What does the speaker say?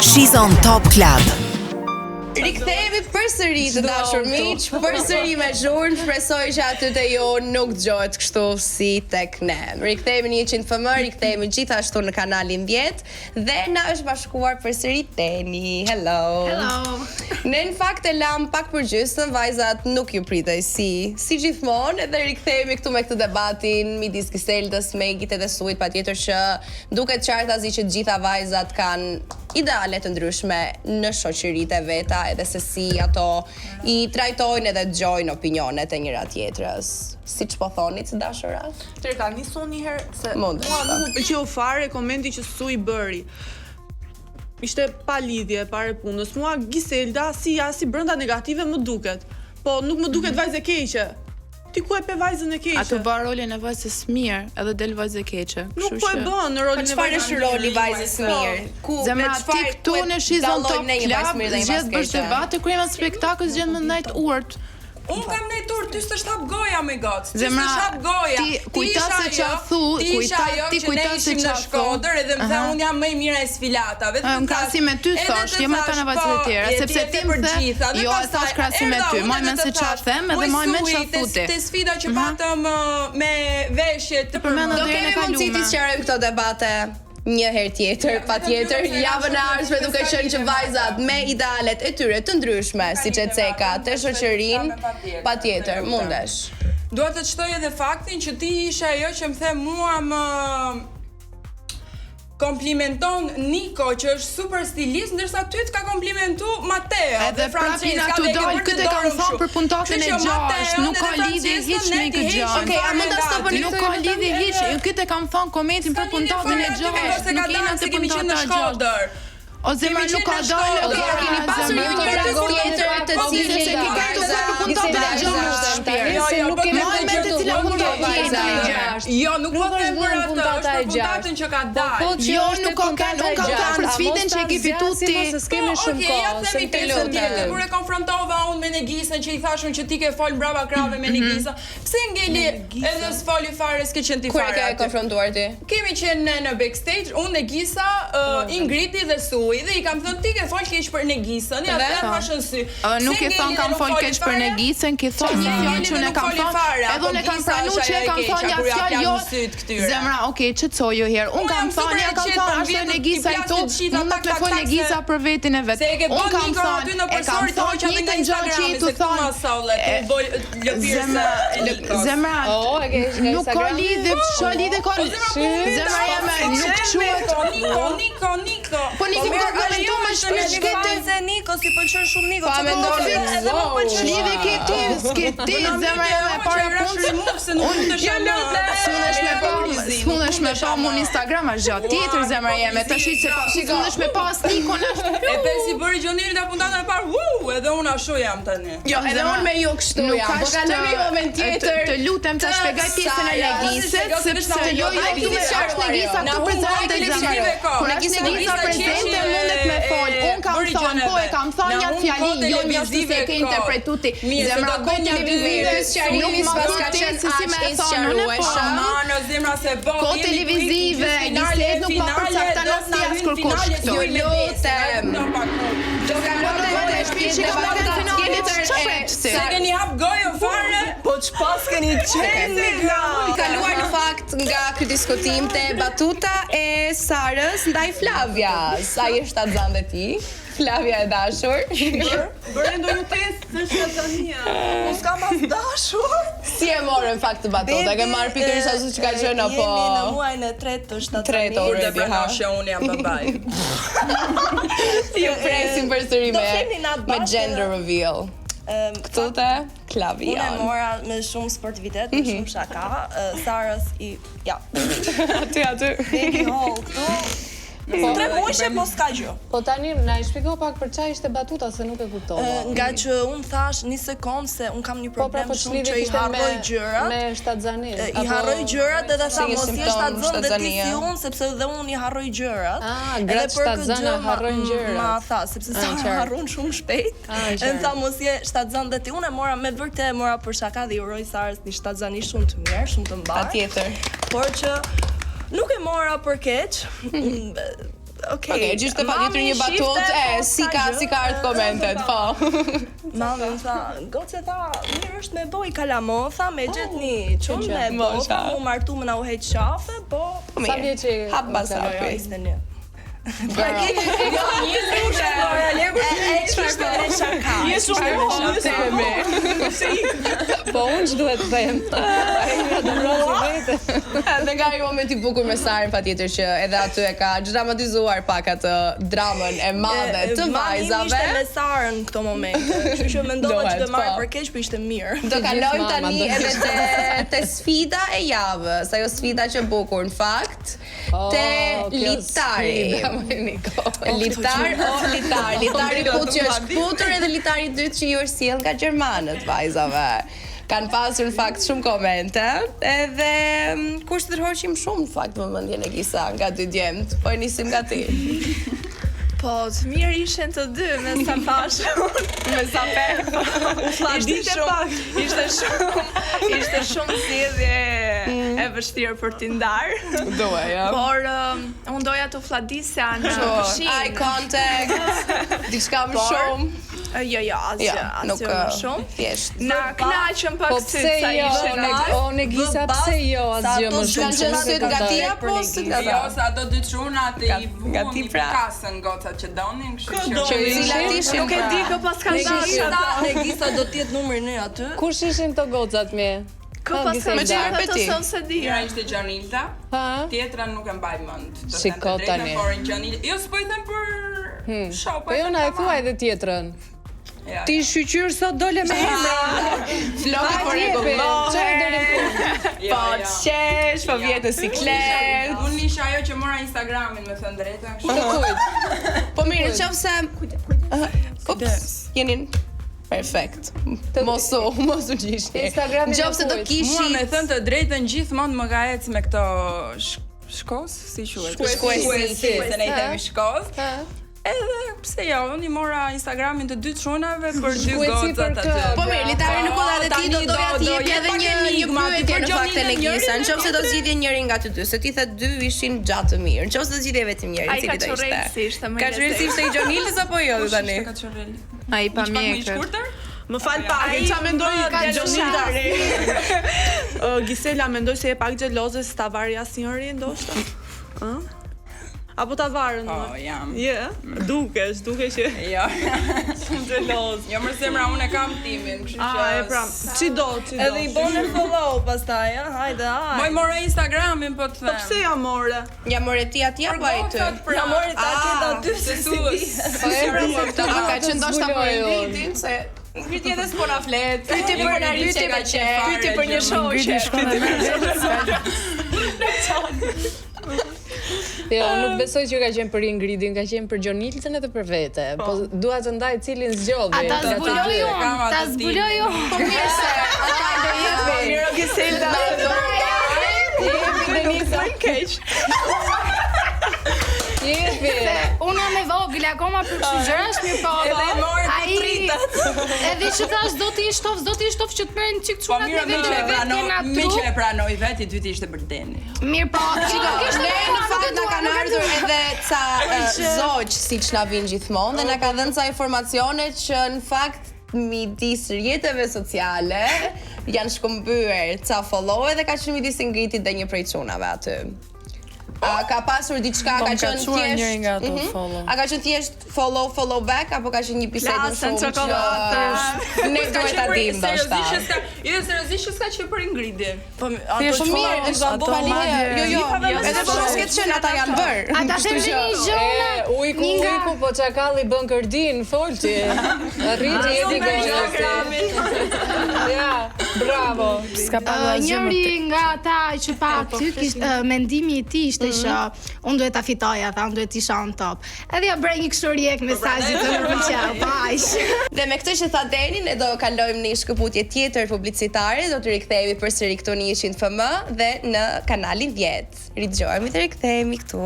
She's on Top Club. Rikthehemi përsëri të dashur miq, përsëri me Zhurmë, shpresoj që aty te ju nuk dëgohet kështu si tek ne. Rikthehemi në 100 FM, rikthehemi gjithashtu në kanalin 10 dhe na është bashkuar përsëri Teni. Hello. Hello. Ne në fakt e lam pak përgjysmë, vajzat nuk ju pritej si gjithmonë dhe rikthehemi këtu me këtë debatin midis Kiseldës, Megit dhe Suit, patjetër që duket qartazi që të gjitha vajzat kanë ideale të ndryshme në shoqëritë e veta edhe se si ato i trajtojnë edhe dëgjojnë opinionet e njëra tjetrës. Siç po thoni të dashura? Ka nisur një herë se mua nuk më pëlqeu fare komenti që Su i bëri. Ishte pa lidhje pare punës. Mua Giselda si brenda negative më duket. Po nuk më duket vajzë e keqe. Ti ku e pe vajzën e keqe? Ato bën rolin e vajzës mirë, edhe del vajzë e keqe. Nuk po e bën në rolin e vajzës. Çfarë është roli vajzës mirë? Ku zemra ti këtu në She's on Top Club, zgjedh bësh debate kur jemi në spektakël, zgjedh më ndajt urt. Unë kam nejtur, ty s'të shap goja me gocë. Zemra, ti kujta se qa thu, ti kujta se qa thu. Shkodër edhe më the unë jam më i mira e sfilatave. Më krasi me ty thosh, jo me tana vajzë të tjera, sepse ti më the, jo e thash krasi me ty, moj me se qa them edhe moj me qa thuti. Te sfida që patëm me veshje të përmendë. Do kemi mundësi të sqarojmë këto debate një herë tjetër, patjetër, javën e ardhshme duke qenë që vajzat me idealet e tyre të ndryshme, siç e ceka te shoqërinë, patjetër, mundesh. Dua të çtoj edhe faktin që ti ishe ajo që më the mua më komplimenton Niko që është super stilist, ndërsa ty të ka komplimentu Mateo edhe Francesca tu dol këtë kanë thënë për puntatën e gjashtë, nuk ka lidhje hiç me këtë gjë. Okej, a mund ta stoponi nuk ka lidhje hiç, këtë kanë thënë komentin për puntatën e gjashtë, nuk jena të puntatën e gjashtë. O zemra nuk ka dalë, keni pasur një dragë tjetër të cilën ka për puntatën e gjashtë. Se nuk kemi me të cilat puntatën e gjashtë. Jo, nuk po them për atë, është për puntatën që ka dalë. Jo, nuk ka për sfidën që e ke fituar ti. S'kemi shumë kohë, se të lutem. Kur e konfrontova unë me Negisën që i thashun që ti ke fol brava krave me Negisën, pse ngeli edhe s'foli fare, s'ke qenë ti fare. Kur e ke konfrontuar ti? Kemi qenë në backstage, unë Negisa, Ingridi dhe Sui dhe i kam thënë ti ke fol keq për Negisën, ja të thashën sy. Nuk e thon kam fol keq për Negisën, ke thonë një fjalë që ne kam thënë, edhe unë kam pranuar që e kam thënë ja fjalë jo. Zemra, okay, çetçoj jo herë. Unë kam thënë ja kam thënë ashtu Negisa i thotë, nuk më fol Negisa për veten e vet. Unë kam thënë, e kam thënë një gjë që i tu thonë. Zemra, nuk ka lidhje, çfarë lidhje ka? Zemra jam nuk quhet Niko. Po Niko ka komentuar me shpeshkete se Niko si pëlqen shumë Niko. Pa mendoj edhe më pëlqen. Lidhje ke ti, zemra jam e para punës. Unë të jam Smundesh me pa në Instagram është gjatë tjetër zemra jeme. Tash se smundesh me pas Nikon është. E pe si bëri Gjonilda puntatën e parë. Edhe unë ashtu jam tani. Jo, edhe unë me ju kështu jam. Po kalojmë një moment tjetër. Të lutem ta shpjegoj pjesën e Negisës, sepse jo ti është Negisa këtu prezente zemra. Kur Negisa prezente mundet me fol. Un kam thënë, po e kam thënë një fjali, jo një se ke interpretuar ti. Zemra ko televizive sqarimi pas ka qenë si me sqarueshëm. Zemra se vao. Ko televizive, niset nuk pa përcakton asnjë as kërkosh këtu. Ju lutem. Do kalojmë edhe shpiçi Se keni hap gojën fare? Po ç'pas keni qenë kaluar në fakt nga ky diskutim te batuta e Sarës ndaj Flavias. Ai është atzan dhe ti. Flavia e dashur. Bëre ndonjë test se shkatania. Po s'kam as dashur. Si e morën në fakt të batuta? Ke marrë pikërisht ashtu që ka qenë apo? Jemi në muajin e 3 të shtatënit. Tretë already ha. Unë jam babaj. Ju presim përsëri me gender reveal. Këtu te Klavian. Unë e mora me shumë sportivitet, me shumë shaka. Sarës i ja. Aty. Baby hall këtu. Po 3 muajshe po s'ka gjë. Po tani na i shpjegoj pak për çfarë ishte batuta se nuk e kuptova. Nga që unë thash një sekond se unë kam një problem shumë që i harroj gjërat. Me shtatzanin. I harroj gjërat edhe tha mos je shtatzan dhe ti si unë sepse edhe unë i harroj gjërat. Edhe për këtë gjë harrojnë gjërat. Ma tha sepse sa harron shumë shpejt. Edhe tha mos je shtatzan dhe ti. Unë e mora me vërtet mora për shaka dhe i uroj Sarës një shtatzani shumë të mirë, shumë të mbar. Patjetër. Por që nuk e mora për keq. Okej, gjishte patjetër një batutë, si ka ardhur komentet, po. Mami më tha, goce tha, mirë është me boj kalamo, tha me gjet një çun me bota, u martu më na u heq qafe, po Sa vjeçi? Hap basapi. ishte një. Po unë që duhet të them. Nga dëmrozi vete. Dhe nga një moment i bukur me Sarin patjetër që edhe aty e ka dramatizuar pak atë dramën e madhe të vajzave. Ishte me Sarën këto momente, kështu që mendova që do marr po. për keq, po ishte mirë. Do kalojmë tani edhe te sfida e javës, ajo sfida që bukur në fakt, te litari. Litari putë që është putur edhe litari i dytë që ju është sjell nga gjermanët vajzave. Kanë pasur në fakt shumë komente, edhe kur shndërhoqim shumë në fakt vëmendjen e Gisa nga dy djemt, po e nisim nga ti. Po, të mirë ishen të dy, me sa pash. Me sa Ishte shumë zgjedhje e vështirë për t'i ndarë. Doja, ja. Por unë doja të fladisja në pushin. Eye contact, diçka më shumë. Jo, asgjë më shumë. Thjesht. Na kënaqëm pak Po pse jo? O Negisa, pse jo asgjë më shumë? Kanë qenë syt nga ti apo syt nga Jo, ta? sa ato dy çunat i nga ti vuan pra. kasën gocat që donin, kështu që Cilat ishin? Nuk e di kë pas kanë dashur. Negisa do të jetë numri 1 aty. Kush ishin të gocat me? Kë pas Giselda. kanë Me çfarë dashur peti? të se di. Njëra ishte Gjanilda, Ha? tjetra nuk e mbaj mend. Të Shiko thënë të drejtën, tani. por Gjanilda, jo s'po i them për show, Po jo na e thua edhe tjetrën. Ti shqyqyr sot dole me emra. Floki po rregullon. Çfarë deri në fund? Po qesh, po vjet në siklet. Unë isha ajo që mora Instagramin, me thënë drejtën, kështu. Të kujt. Po mirë, nëse Ups, jeni perfekt. Mos u gjishni. Instagramin e Nëse do kujt? kishi Mua me thënë të drejtën gjithmonë më ka ecë me këto shkos, si quhet? Shkuesi. Se ne i themi shkos. Ha? Edhe pse jo, unë i mora Instagramin të dy çunave për dy Shkuesi për gocat kë? aty. Po mirë, litari nuk kolla dhe ti do doja të jepi edhe një pyetje në fakt e Negisa. Nëse do zgjidhje njërin nga të dy, se ti the dy ishin gjatë të mirë. Nëse do zgjidhje vetëm njërin, Ai cili do Kaçorrelsi ishte? ishte më Kaçorrelsi ishte i Gjonilës apo jo tani? Ai pa Pak më i mjekër. shkurtër? Më fal pak, qa mendoj Gjonilda. Gisela mendoj se je pak xheloze se ta varri asnjëri ndoshta. Ë? Apo ta varën? Po, jam. Dukesh që Jo. shumë xheloz. Jo më zemra, unë e kam timin, kështu që. E pra, çdo. Edhe i bën follow pastaj, hajde, Moj more Instagramin po të them. Po pse ja more? Ja more ti aty apo ai ty? Ja mori ta ketë aty se si di. Po e pra po këto Ah, ka që ndoshta po e zbuloj nditin se Ngriti edhe s'po na flet. Pyti për në rritje me qef. Pyti për një shoqe. Jo, nuk besoj që ka qenë për Ingridin, ka qenë për Gjonilën edhe për vete. Po dua të ndaj cilin zgjodhi. Ta zbuloj unë, ta zbuloj unë. Po mirë se ata do jepi. Miro Giselda. Denisa. Jepi. Unë jam e vogël akoma për kështu gjërash, mirë po. Edhe i mori për Ai- tritat. Edhe që thash do t'i shtof që të merren çik Po çunat mirë, me vetë Miqe e pranoi vet, i dyti ishte për Deni. Mirë po, çiko kishte Ne në fakt na kanë ardhur edhe ca zogj siç na vijnë gjithmonë dhe na ka dhënë ca informacione që në fakt midis rrjeteve sociale janë shkëmbyer ca follow dhe ka qenë midis Ingridit dhe një prej çunave aty. Ka pasur diçka, ka qenë thjesht. A ka qenë thjesht follow back apo ka qenë një bisedë më Lasën, shumë çokoladë. ne duhet ta dim ndoshta. Jo, seriozisht s'ka që për Ingridin. Po Shumë mirë, jo, edhe po mos ketë qenë ata janë bër. ata thënë një gjë. Ujku, po çakalli bën kërdin, folti. Arriti jeti gojë. Ja, bravo. Ska pa njëri nga ata që pa aty mendimi i tij ishte që unë duhet ta fitoja, tha, unë duhet të isha on top. Edhe ja bëra një kështu riek mesazhit të përqeu, pa aq. Dhe me këtë që tha Deni, ne do kalojmë në një shkëputje tjetër publicitare, do të rikthehemi përsëri këtu në 100 FM dhe në kanalin 10. Ridëgjohemi dhe rikthehemi këtu.